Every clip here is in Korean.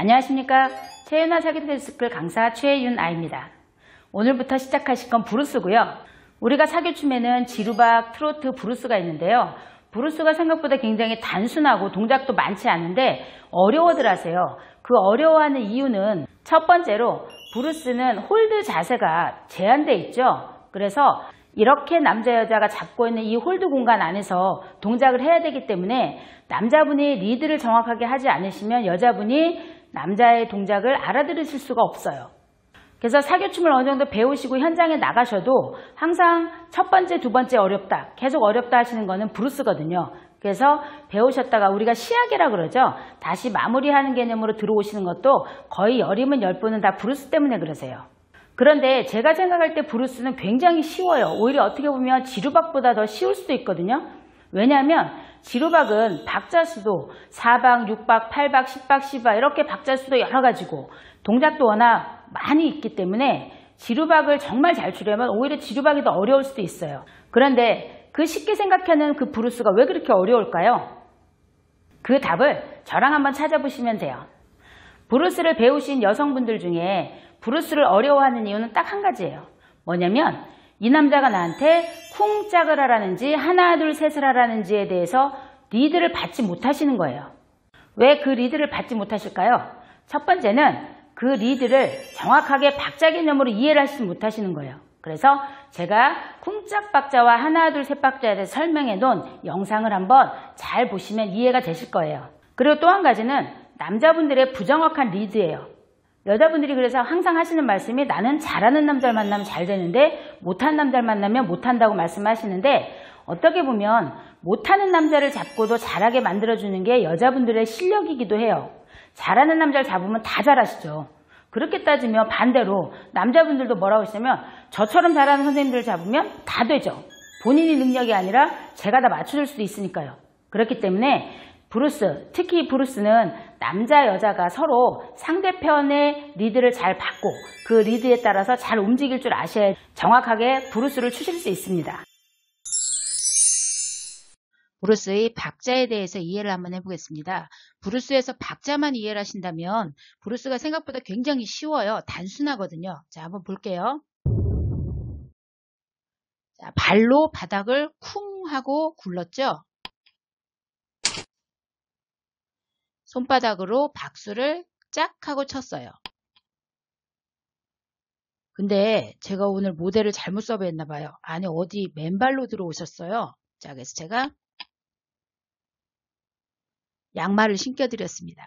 안녕하십니까. 최윤아 사교데스크 강사 최윤아입니다. 오늘부터 시작하실 건 브루스고요. 우리가 사교춤에는 지루박, 트로트, 브루스가 있는데요. 브루스가 생각보다 굉장히 단순하고 동작도 많지 않은데 어려워들 하세요. 그 어려워하는 이유는 첫 번째로 브루스는 홀드 자세가 제한되어 있죠. 그래서 이렇게 남자 여자가 잡고 있는 이 홀드 공간 안에서 동작을 해야 되기 때문에 남자분이 리드를 정확하게 하지 않으시면 여자분이 남자의 동작을 알아들으실 수가 없어요. 그래서 사교춤을 어느 정도 배우시고 현장에 나가셔도 항상 첫 번째, 두 번째 어렵다, 계속 어렵다 하시는 거는 브루스거든요. 그래서 배우셨다가 우리가 시야계라 그러죠. 다시 마무리하는 개념으로 들어오시는 것도 거의 10이면 10분은 다 브루스 때문에 그러세요. 그런데 제가 생각할 때 브루스는 굉장히 쉬워요. 오히려 어떻게 보면 지루박보다 더 쉬울 수도 있거든요. 왜냐하면 지루박은 박자 수도 4박, 6박, 8박, 10박, 10박 이렇게 박자 수도 여러 가지고 동작도 워낙 많이 있기 때문에 지루박을 정말 잘 추려면 오히려 지루박이 더 어려울 수도 있어요. 그런데 그 쉽게 생각하는 그 브루스가 왜 그렇게 어려울까요? 그 답을 저랑 한번 찾아보시면 돼요. 브루스를 배우신 여성분들 중에 브루스를 어려워하는 이유는 딱 한 가지예요. 뭐냐면 이 남자가 나한테 쿵짝을 하라는지 하나 둘 셋을 하라는지에 대해서 리드를 받지 못하시는 거예요. 왜 그 리드를 받지 못하실까요? 첫 번째는 그 리드를 정확하게 박자 개념으로 이해를 하시지 못하시는 거예요. 그래서 제가 쿵짝 박자와 하나 둘 셋 박자에 대해서 설명해 놓은 영상을 한번 잘 보시면 이해가 되실 거예요. 그리고 또 한 가지는 남자분들의 부정확한 리드예요. 여자분들이 그래서 항상 하시는 말씀이 나는 잘하는 남자를 만나면 잘 되는데 못하는 남자를 만나면 못한다고 말씀하시는데 어떻게 보면 못하는 남자를 잡고도 잘하게 만들어주는 게 여자분들의 실력이기도 해요. 잘하는 남자를 잡으면 다 잘하시죠. 그렇게 따지면 반대로 남자분들도 뭐라고 하시냐면 저처럼 잘하는 선생님들을 잡으면 다 되죠. 본인이 능력이 아니라 제가 다 맞춰줄 수도 있으니까요. 그렇기 때문에 브루스, 특히 브루스는 남자 여자가 서로 상대편의 리드를 잘 받고 그 리드에 따라서 잘 움직일 줄 아셔야 정확하게 브루스를 추실 수 있습니다. 브루스의 박자에 대해서 이해를 한번 해보겠습니다. 브루스에서 박자만 이해를 하신다면 브루스가 생각보다 굉장히 쉬워요. 단순하거든요. 자, 한번 볼게요. 자, 발로 바닥을 쿵 하고 굴렀죠. 손바닥으로 박수를 짝 하고 쳤어요. 근데 제가 오늘 모델을 잘못 섭외했나 봐요. 안에 어디 맨발로 들어오셨어요. 자, 그래서 제가 양말을 신겨드렸습니다.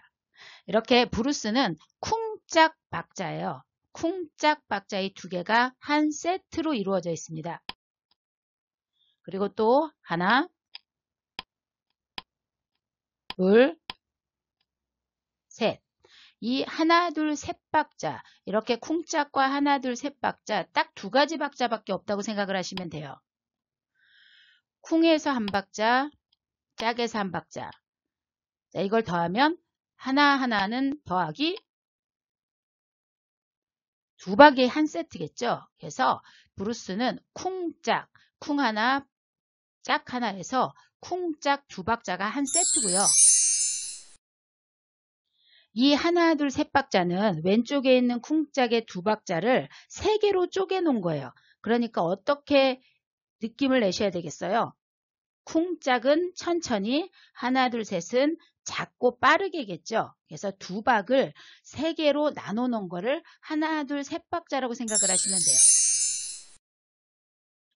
이렇게 브루스는 쿵짝 박자예요. 쿵짝 박자의 두 개가 한 세트로 이루어져 있습니다. 그리고 또 하나, 둘, 셋. 이 하나, 둘, 셋 박자, 이렇게 쿵짝과 하나, 둘, 셋 박자 딱 두 가지 박자밖에 없다고 생각을 하시면 돼요. 쿵에서 한 박자, 짝에서 한 박자. 자, 이걸 더하면 하나하나는 더하기 두 박의 한 세트겠죠. 그래서 브루스는 쿵짝, 쿵 하나, 짝 하나에서 쿵짝 두 박자가 한 세트고요. 이 하나, 둘, 셋 박자는 왼쪽에 있는 쿵짝의 두 박자를 세 개로 쪼개 놓은 거예요. 그러니까 어떻게 느낌을 내셔야 되겠어요? 쿵짝은 천천히, 하나, 둘, 셋은 작고 빠르게겠죠. 그래서 두 박을 세 개로 나눠 놓은 거를 하나, 둘, 셋 박자라고 생각을 하시면 돼요.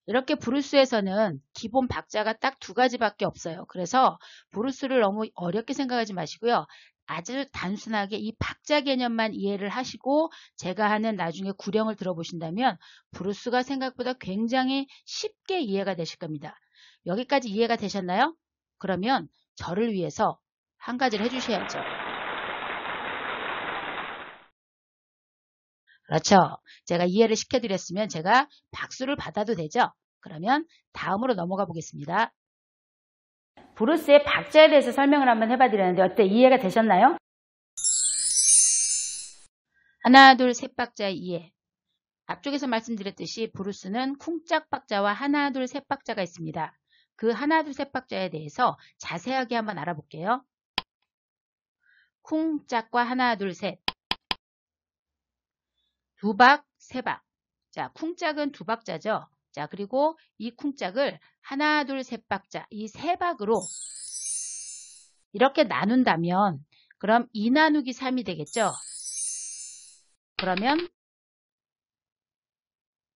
이렇게 브루스에서는 기본 박자가 딱 두 가지밖에 없어요. 그래서 브루스를 너무 어렵게 생각하지 마시고요. 아주 단순하게 이 박자 개념만 이해를 하시고 제가 하는 나중에 구령을 들어보신다면 브루스가 생각보다 굉장히 쉽게 이해가 되실 겁니다. 여기까지 이해가 되셨나요? 그러면 저를 위해서 한 가지를 해주셔야죠. 그렇죠. 제가 이해를 시켜드렸으면 제가 박수를 받아도 되죠. 그러면 다음으로 넘어가 보겠습니다. 브루스의 박자에 대해서 설명을 한번 해봐드렸는데 어때? 이해가 되셨나요? 하나, 둘, 셋 박자의 이해. 앞쪽에서 말씀드렸듯이 브루스는 쿵짝 박자와 하나, 둘, 셋 박자가 있습니다. 그 하나, 둘, 셋 박자에 대해서 자세하게 한번 알아볼게요. 쿵짝과 하나, 둘, 셋. 두 박, 세 박. 자, 쿵짝은 두 박자죠. 자, 그리고 이 쿵짝을 하나, 둘, 셋 박자, 이 세 박으로 이렇게 나눈다면 그럼 2 나누기 3이 되겠죠. 그러면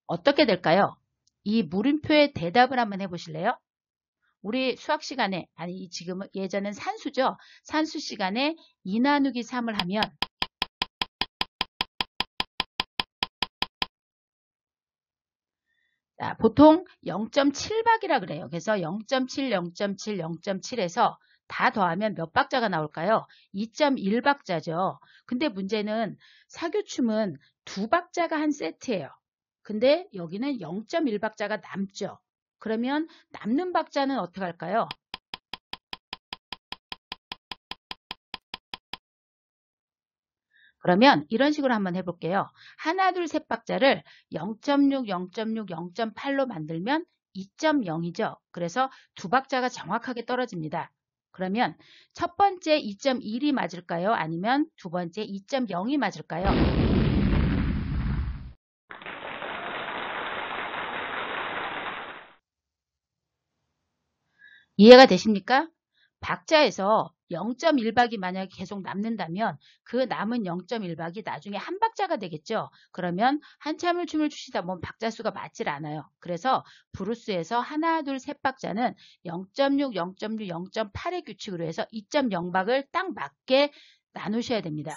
어떻게 될까요? 이 물음표의 대답을 한번 해보실래요? 우리 수학 시간에, 아니 지금은 예전엔 산수죠. 산수 시간에 2 나누기 3을 하면 자, 보통 0.7박이라 그래요. 그래서 0.7, 0.7, 0.7에서 다 더하면 몇 박자가 나올까요? 2.1박자죠. 근데 문제는 사교춤은 두 박자가 한 세트예요. 근데 여기는 0.1박자가 남죠. 그러면 남는 박자는 어떻게 할까요? 그러면 이런 식으로 한번 해볼게요. 하나, 둘, 셋 박자를 0.6, 0.6, 0.8로 만들면 2.0이죠. 그래서 두 박자가 정확하게 떨어집니다. 그러면 첫 번째 2.1이 맞을까요? 아니면 두 번째 2.0이 맞을까요? 이해가 되십니까? 박자에서 0.1박이 만약에 계속 남는다면 그 남은 0.1박이 나중에 한 박자가 되겠죠. 그러면 한참을 춤을 추시다 보면 박자 수가 맞질 않아요. 그래서 브루스에서 하나, 둘, 셋 박자는 0.6, 0.6, 0.8의 규칙으로 해서 2.0박을 딱 맞게 나누셔야 됩니다.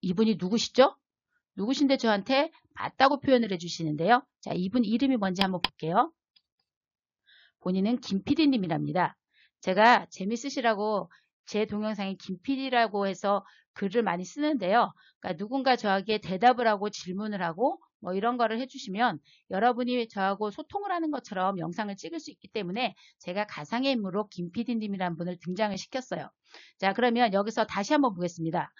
이분이 누구시죠? 누구신데 저한테 맞다고 표현을 해주시는데요. 자, 이분 이름이 뭔지 한번 볼게요. 본인은 김PD님이랍니다. 제가 재밌으시라고 제 동영상에 김PD라고 해서 글을 많이 쓰는데요. 그러니까 누군가 저에게 대답을 하고 질문을 하고 뭐 이런 거를 해주시면 여러분이 저하고 소통을 하는 것처럼 영상을 찍을 수 있기 때문에 제가 가상의 인물로 김PD님이라는 분을 등장을 시켰어요. 자, 그러면 여기서 다시 한번 보겠습니다.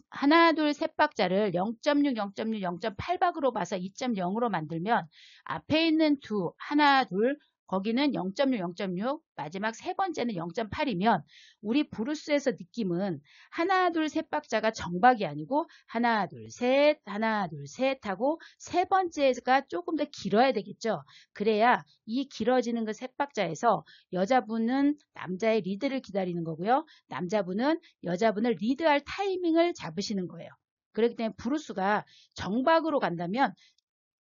하나, 둘, 셋 박자를 0.6, 0.6, 0.8박으로 봐서 2.0으로 만들면 앞에 있는 두, 하나, 둘, 거기는 0.6, 0.6, 마지막 세 번째는 0.8이면 우리 브루스에서 느낌은 하나, 둘, 셋 박자가 정박이 아니고 하나, 둘, 셋, 하나, 둘, 셋 하고 세 번째가 조금 더 길어야 되겠죠. 그래야 이 길어지는 그 셋 박자에서 여자분은 남자의 리드를 기다리는 거고요. 남자분은 여자분을 리드할 타이밍을 잡으시는 거예요. 그렇기 때문에 브루스가 정박으로 간다면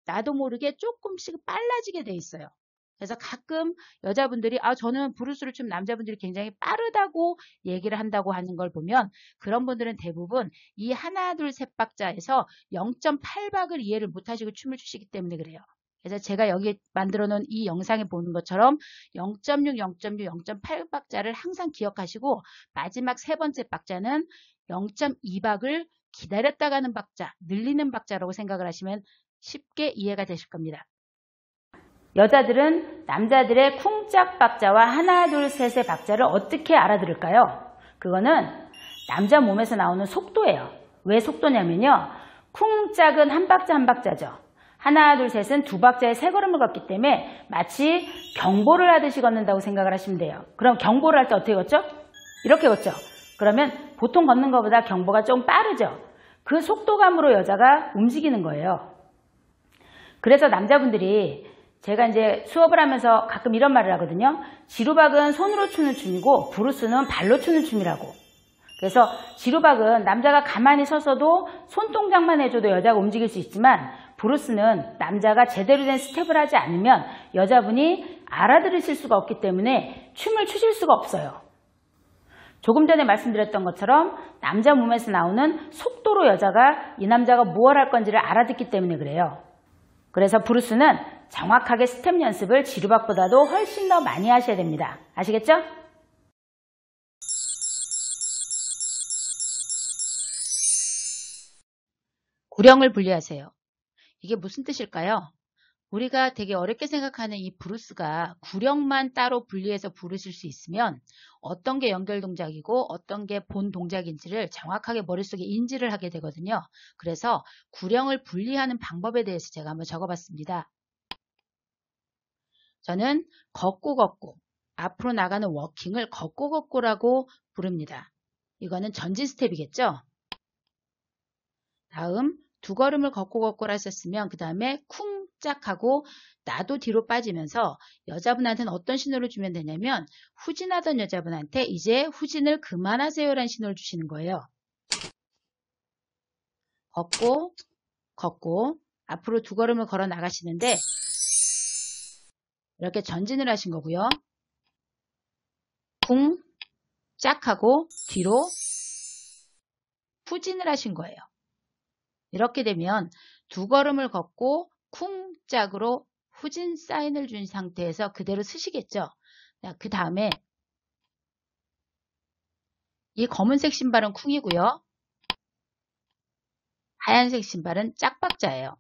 나도 모르게 조금씩 빨라지게 돼 있어요. 그래서 가끔 여자분들이 저는 브루스를 춤 남자분들이 굉장히 빠르다고 얘기를 한다고 하는 걸 보면 그런 분들은 대부분 이 하나 둘 셋 박자에서 0.8박을 이해를 못하시고 춤을 추시기 때문에 그래요. 그래서 제가 여기 만들어 놓은 이 영상에 보는 것처럼 0.6, 0.6, 0.8박자를 항상 기억하시고 마지막 세 번째 박자는 0.2박을 기다렸다 가는 박자, 늘리는 박자라고 생각을 하시면 쉽게 이해가 되실 겁니다. 여자들은 남자들의 쿵짝 박자와 하나, 둘, 셋의 박자를 어떻게 알아들을까요? 그거는 남자 몸에서 나오는 속도예요. 왜 속도냐면요. 쿵짝은 한 박자 한 박자죠. 하나, 둘, 셋은 두 박자에 세 걸음을 걷기 때문에 마치 경보를 하듯이 걷는다고 생각을 하시면 돼요. 그럼 경보를 할 때 어떻게 걷죠? 이렇게 걷죠. 그러면 보통 걷는 것보다 경보가 좀 빠르죠. 그 속도감으로 여자가 움직이는 거예요. 그래서 남자분들이 제가 이제 수업을 하면서 가끔 이런 말을 하거든요. 지루박은 손으로 추는 춤이고 브루스는 발로 추는 춤이라고. 그래서 지루박은 남자가 가만히 서서도 손동작만 해줘도 여자가 움직일 수 있지만 브루스는 남자가 제대로 된 스텝을 하지 않으면 여자분이 알아들으실 수가 없기 때문에 춤을 추실 수가 없어요. 조금 전에 말씀드렸던 것처럼 남자 몸에서 나오는 속도로 여자가 이 남자가 무엇 할 건지를 알아듣기 때문에 그래요. 그래서 브루스는 정확하게 스텝 연습을 지루박보다도 훨씬 더 많이 하셔야 됩니다. 아시겠죠? 구령을 분리하세요. 이게 무슨 뜻일까요? 우리가 되게 어렵게 생각하는 이 브루스가 구령만 따로 분리해서 부르실 수 있으면 어떤 게 연결 동작이고 어떤 게 본 동작인지를 정확하게 머릿속에 인지를 하게 되거든요. 그래서 구령을 분리하는 방법에 대해서 제가 한번 적어봤습니다. 저는 걷고 걷고 앞으로 나가는 워킹을 걷고 걷고라고 부릅니다. 이거는 전진 스텝이겠죠? 다음 두 걸음을 걷고 걷고라 하셨으면 그 다음에 쿵짝 하고 나도 뒤로 빠지면서 여자분한테는 어떤 신호를 주면 되냐면 후진하던 여자분한테 이제 후진을 그만하세요 라는 신호를 주시는 거예요. 걷고 걷고 앞으로 두 걸음을 걸어 나가시는데 이렇게 전진을 하신 거고요. 쿵짝 하고 뒤로 후진을 하신 거예요. 이렇게 되면 두 걸음을 걷고 쿵짝으로 후진 사인을 준 상태에서 그대로 쓰시겠죠. 그 다음에 이 검은색 신발은 쿵이고요. 하얀색 신발은 짝박자예요.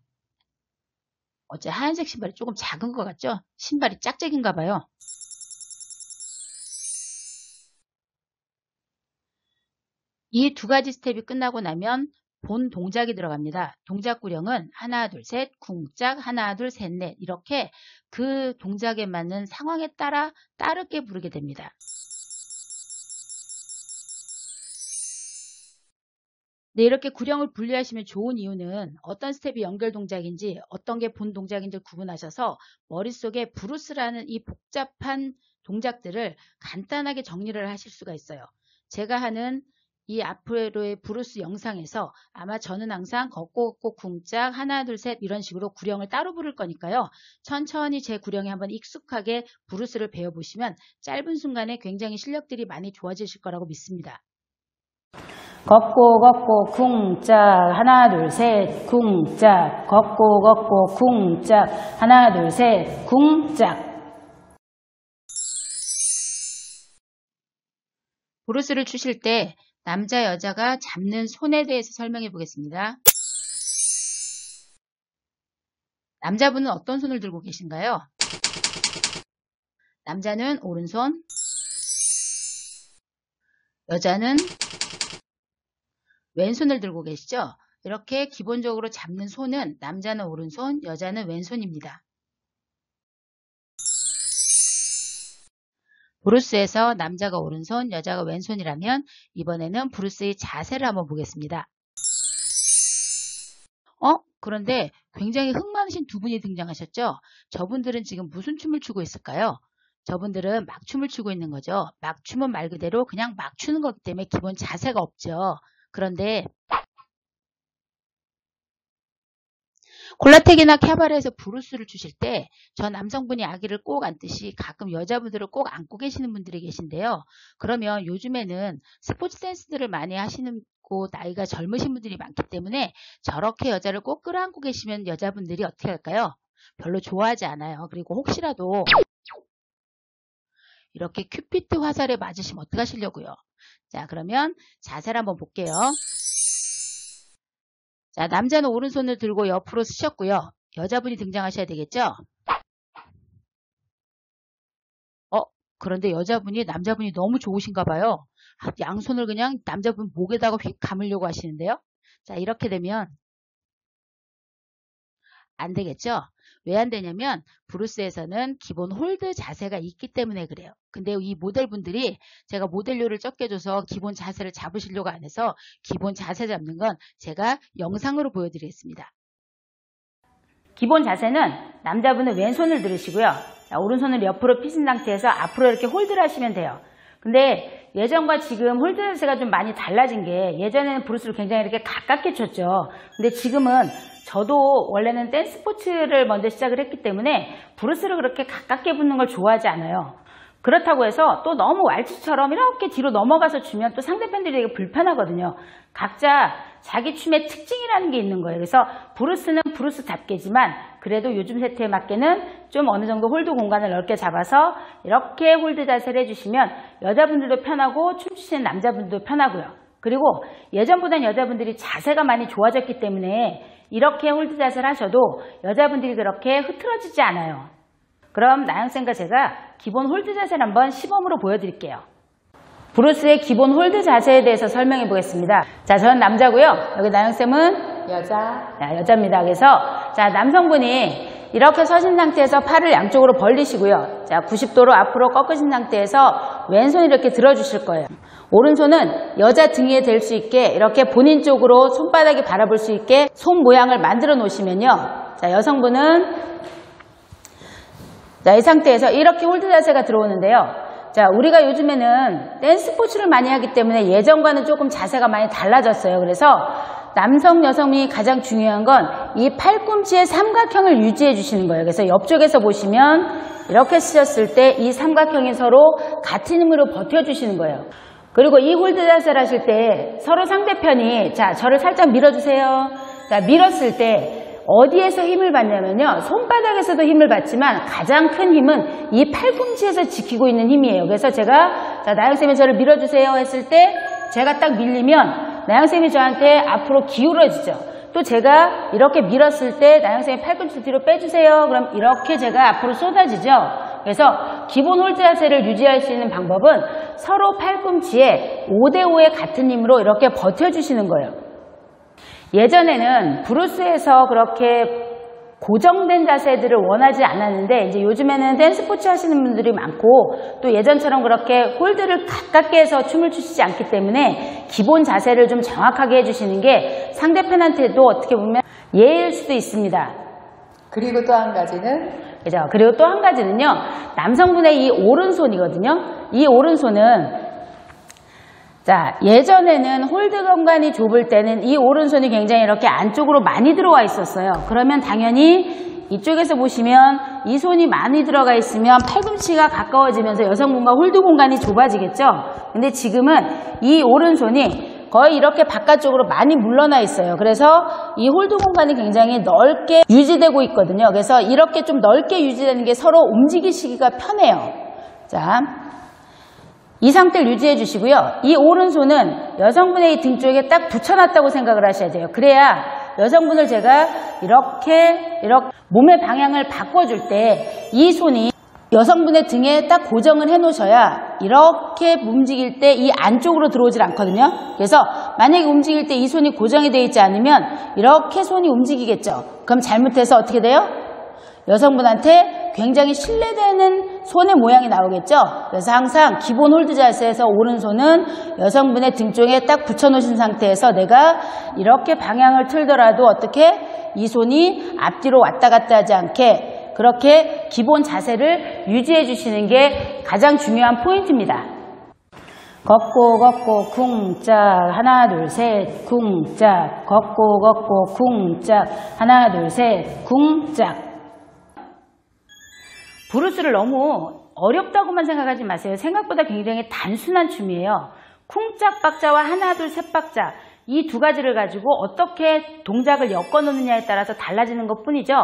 어째 하얀색 신발이 조금 작은 것 같죠? 신발이 짝짝인가 봐요. 이 두 가지 스텝이 끝나고 나면 본 동작이 들어갑니다. 동작 구령은 하나, 둘, 셋, 쿵짝, 하나, 둘, 셋, 넷 이렇게 그 동작에 맞는 상황에 따라 따르게 부르게 됩니다. 네, 이렇게 구령을 분리하시면 좋은 이유는 어떤 스텝이 연결 동작인지 어떤 게 본 동작인지 구분하셔서 머릿속에 브루스라는 이 복잡한 동작들을 간단하게 정리를 하실 수가 있어요. 제가 하는 이 앞으로의 브루스 영상에서 아마 저는 항상 걷고 걷고 쿵짝 하나 둘 셋 이런 식으로 구령을 따로 부를 거니까요. 천천히 제 구령에 한번 익숙하게 브루스를 배워보시면 짧은 순간에 굉장히 실력들이 많이 좋아지실 거라고 믿습니다. 걷고 걷고 쿵짝 하나 둘 셋 쿵짝 걷고 걷고 쿵짝 하나 둘 셋 쿵짝. 브루스를 추실 때 남자 여자가 잡는 손에 대해서 설명해 보겠습니다. 남자분은 어떤 손을 들고 계신가요? 남자는 오른손, 여자는 왼손을 들고 계시죠? 이렇게 기본적으로 잡는 손은 남자는 오른손, 여자는 왼손입니다. 브루스에서 남자가 오른손, 여자가 왼손이라면 이번에는 브루스의 자세를 한번 보겠습니다. 그런데 굉장히 흥 많으신 두 분이 등장하셨죠? 저분들은 지금 무슨 춤을 추고 있을까요? 저분들은 막춤을 추고 있는 거죠. 막춤은 말 그대로 그냥 막 추는 거기 때문에 기본 자세가 없죠. 그런데 콜라텍이나 캐바레에서 브루스를 추실 때 저 남성분이 아기를 꼭 안듯이 가끔 여자분들을 꼭 안고 계시는 분들이 계신데요. 그러면 요즘에는 스포츠 댄스들을 많이 하시는 고 나이가 젊으신 분들이 많기 때문에 저렇게 여자를 꼭 끌어안고 계시면 여자분들이 어떻게 할까요? 별로 좋아하지 않아요. 그리고 혹시라도 이렇게 큐피트 화살에 맞으시면 어떡하시려고요? 자, 그러면 자세를 한번 볼게요. 자, 남자는 오른손을 들고 옆으로 쓰셨고요. 여자분이 등장하셔야 되겠죠? 그런데 여자분이 남자분이 너무 좋으신가 봐요. 양손을 그냥 남자분 목에다가 휙 감으려고 하시는데요. 자, 이렇게 되면 안 되겠죠? 왜 안 되냐면 브루스에서는 기본 홀드 자세가 있기 때문에 그래요. 근데 이 모델분들이 제가 모델료를 적게 줘서 기본 자세를 잡으시려고 안 해서 기본 자세 잡는 건 제가 영상으로 보여드리겠습니다. 기본 자세는 남자분은 왼손을 들으시고요. 자, 오른손을 옆으로 펴신 상태에서 앞으로 이렇게 홀드를 하시면 돼요. 근데 예전과 지금 홀드 자세가 좀 많이 달라진 게 예전에는 브루스를 굉장히 이렇게 가깝게 쳤죠. 근데 지금은 저도 원래는 댄스 스포츠를 먼저 시작을 했기 때문에 브루스를 그렇게 가깝게 붙는 걸 좋아하지 않아요. 그렇다고 해서 또 너무 왈츠처럼 이렇게 뒤로 넘어가서 추면 또 상대편들이 되게 불편하거든요. 각자 자기 춤의 특징이라는 게 있는 거예요. 그래서 브루스는 브루스답게지만 그래도 요즘 세트에 맞게는 좀 어느 정도 홀드 공간을 넓게 잡아서 이렇게 홀드 자세를 해주시면 여자분들도 편하고 춤추시는 남자분들도 편하고요. 그리고 예전보다는 여자분들이 자세가 많이 좋아졌기 때문에 이렇게 홀드 자세를 하셔도 여자분들이 그렇게 흐트러지지 않아요. 그럼 나영쌤과 제가 기본 홀드 자세를 한번 시범으로 보여드릴게요. 브루스의 기본 홀드 자세에 대해서 설명해 보겠습니다. 자, 저는 남자고요. 여기 나영쌤은 여자입니다. 그래서 자, 남성분이 이렇게 서신 상태에서 팔을 양쪽으로 벌리시고요. 자, 90도로 앞으로 꺾으신 상태에서 왼손 이렇게 들어주실 거예요. 오른손은 여자 등 위에 댈 수 있게 이렇게 본인 쪽으로 손바닥이 바라볼 수 있게 손 모양을 만들어 놓으시면요. 자, 여성분은 자, 이 상태에서 이렇게 홀드 자세가 들어오는데요. 자, 우리가 요즘에는 댄스 스포츠를 많이 하기 때문에 예전과는 조금 자세가 많이 달라졌어요. 그래서 남성, 여성이 가장 중요한 건 이 팔꿈치의 삼각형을 유지해 주시는 거예요. 그래서 옆쪽에서 보시면 이렇게 쓰셨을 때 이 삼각형이 서로 같은 힘으로 버텨주시는 거예요. 그리고 이 홀드 자세를 하실 때 서로 상대편이 자, 저를 살짝 밀어주세요. 자, 밀었을 때 어디에서 힘을 받냐면요. 손바닥에서도 힘을 받지만 가장 큰 힘은 이 팔꿈치에서 지키고 있는 힘이에요. 그래서 제가 자, 나영쌤이 저를 밀어주세요 했을 때 제가 딱 밀리면 나영쌤이 저한테 앞으로 기울어지죠. 또 제가 이렇게 밀었을 때 나영쌤이 팔꿈치 뒤로 빼주세요. 그럼 이렇게 제가 앞으로 쏟아지죠. 그래서 기본 홀드 자세를 유지할 수 있는 방법은 서로 팔꿈치에 5대5의 같은 힘으로 이렇게 버텨주시는 거예요. 예전에는 브루스에서 그렇게 고정된 자세들을 원하지 않았는데 이제 요즘에는 댄스 스포츠 하시는 분들이 많고 또 예전처럼 그렇게 홀드를 가깝게 해서 춤을 추시지 않기 때문에 기본 자세를 좀 정확하게 해주시는 게 상대편한테도 어떻게 보면 예일 수도 있습니다. 그리고 또 한 가지는 그죠? 그리고 또 한 가지는요. 남성분의 이 오른손이거든요. 이 오른손은 자, 예전에는 홀드 공간이 좁을 때는 이 오른손이 굉장히 이렇게 안쪽으로 많이 들어와 있었어요. 그러면 당연히 이쪽에서 보시면 이 손이 많이 들어가 있으면 팔꿈치가 가까워지면서 여성분과 홀드 공간이 좁아지겠죠. 근데 지금은 이 오른손이 거의 이렇게 바깥쪽으로 많이 물러나 있어요. 그래서 이 홀드 공간이 굉장히 넓게 유지되고 있거든요. 그래서 이렇게 좀 넓게 유지되는 게 서로 움직이시기가 편해요. 자, 이 상태를 유지해 주시고요. 이 오른손은 여성분의 이 등 쪽에 딱 붙여놨다고 생각을 하셔야 돼요. 그래야 여성분을 제가 이렇게 몸의 방향을 바꿔줄 때 이 손이 여성분의 등에 딱 고정을 해 놓으셔야 이렇게 움직일 때 이 안쪽으로 들어오질 않거든요. 그래서 만약에 움직일 때 이 손이 고정이 되어 있지 않으면 이렇게 손이 움직이겠죠. 그럼 잘못해서 어떻게 돼요? 여성분한테 굉장히 신뢰되는 손의 모양이 나오겠죠. 그래서 항상 기본 홀드 자세에서 오른손은 여성분의 등 쪽에 딱 붙여놓으신 상태에서 내가 이렇게 방향을 틀더라도 어떻게 이 손이 앞뒤로 왔다 갔다 하지 않게 그렇게 기본 자세를 유지해 주시는 게 가장 중요한 포인트입니다. 걷고 걷고 쿵짝 하나 둘 셋 쿵짝 걷고 걷고 쿵짝 하나 둘 셋 쿵짝. 브루스를 너무 어렵다고만 생각하지 마세요. 생각보다 굉장히 단순한 춤이에요. 쿵짝 박자와 하나 둘 셋 박자 이 두 가지를 가지고 어떻게 동작을 엮어 놓느냐에 따라서 달라지는 것 뿐이죠.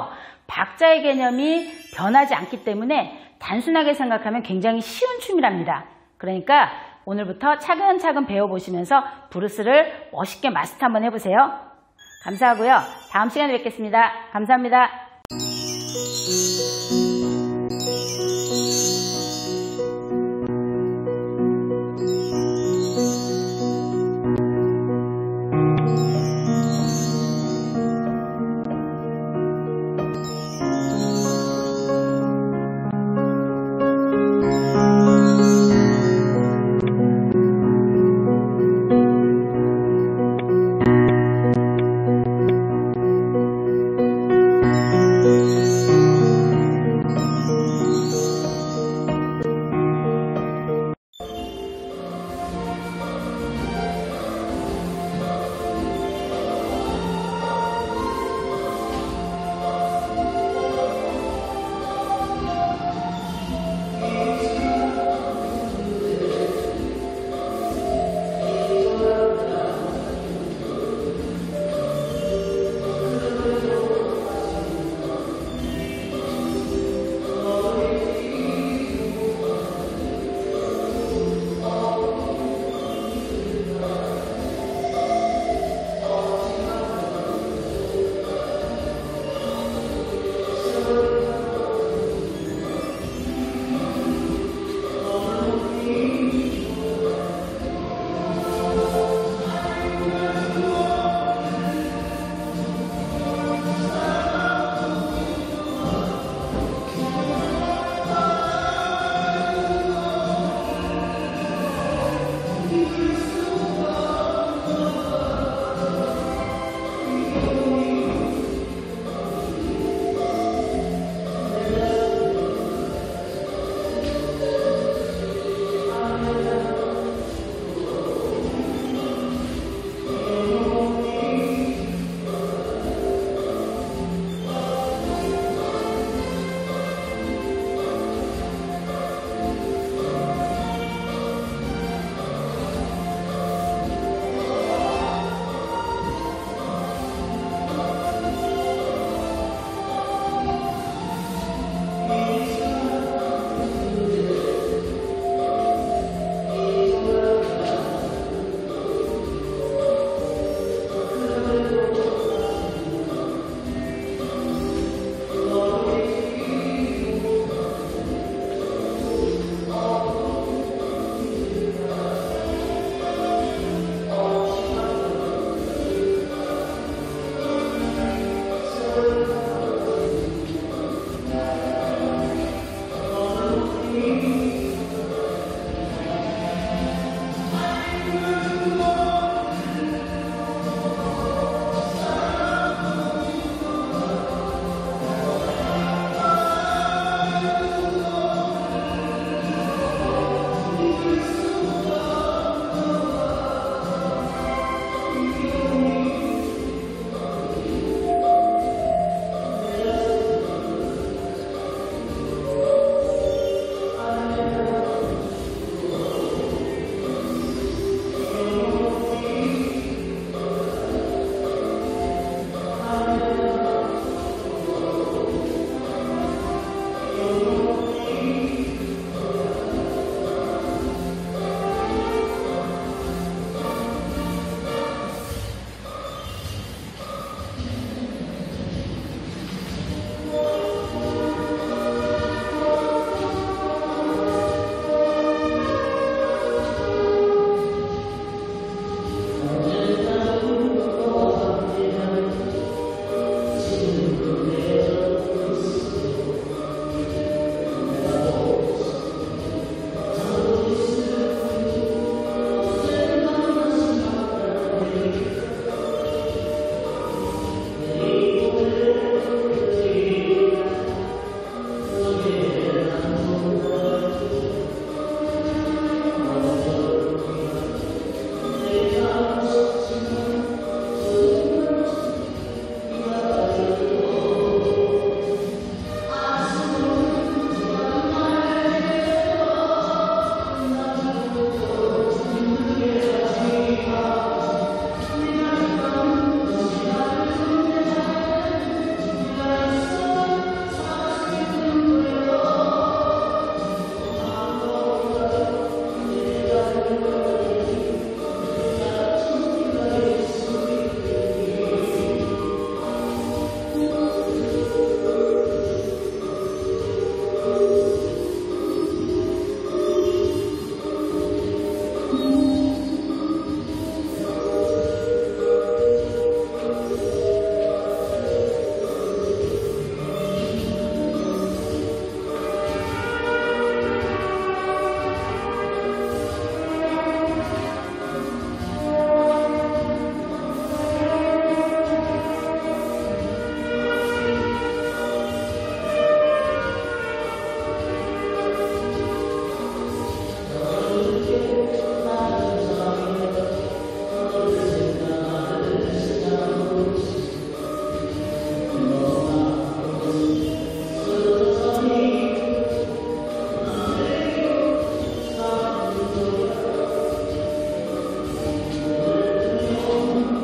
박자의 개념이 변하지 않기 때문에 단순하게 생각하면 굉장히 쉬운 춤이랍니다. 그러니까 오늘부터 차근차근 배워보시면서 브루스를 멋있게 마스터 한번 해보세요. 감사하고요. 다음 시간에 뵙겠습니다. 감사합니다.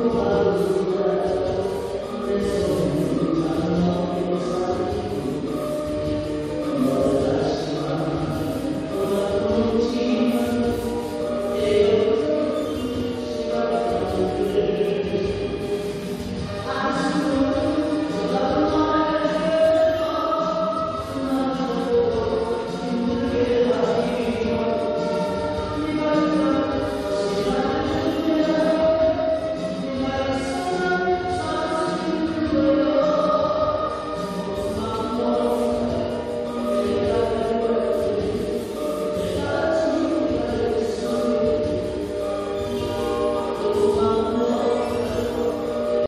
주소서.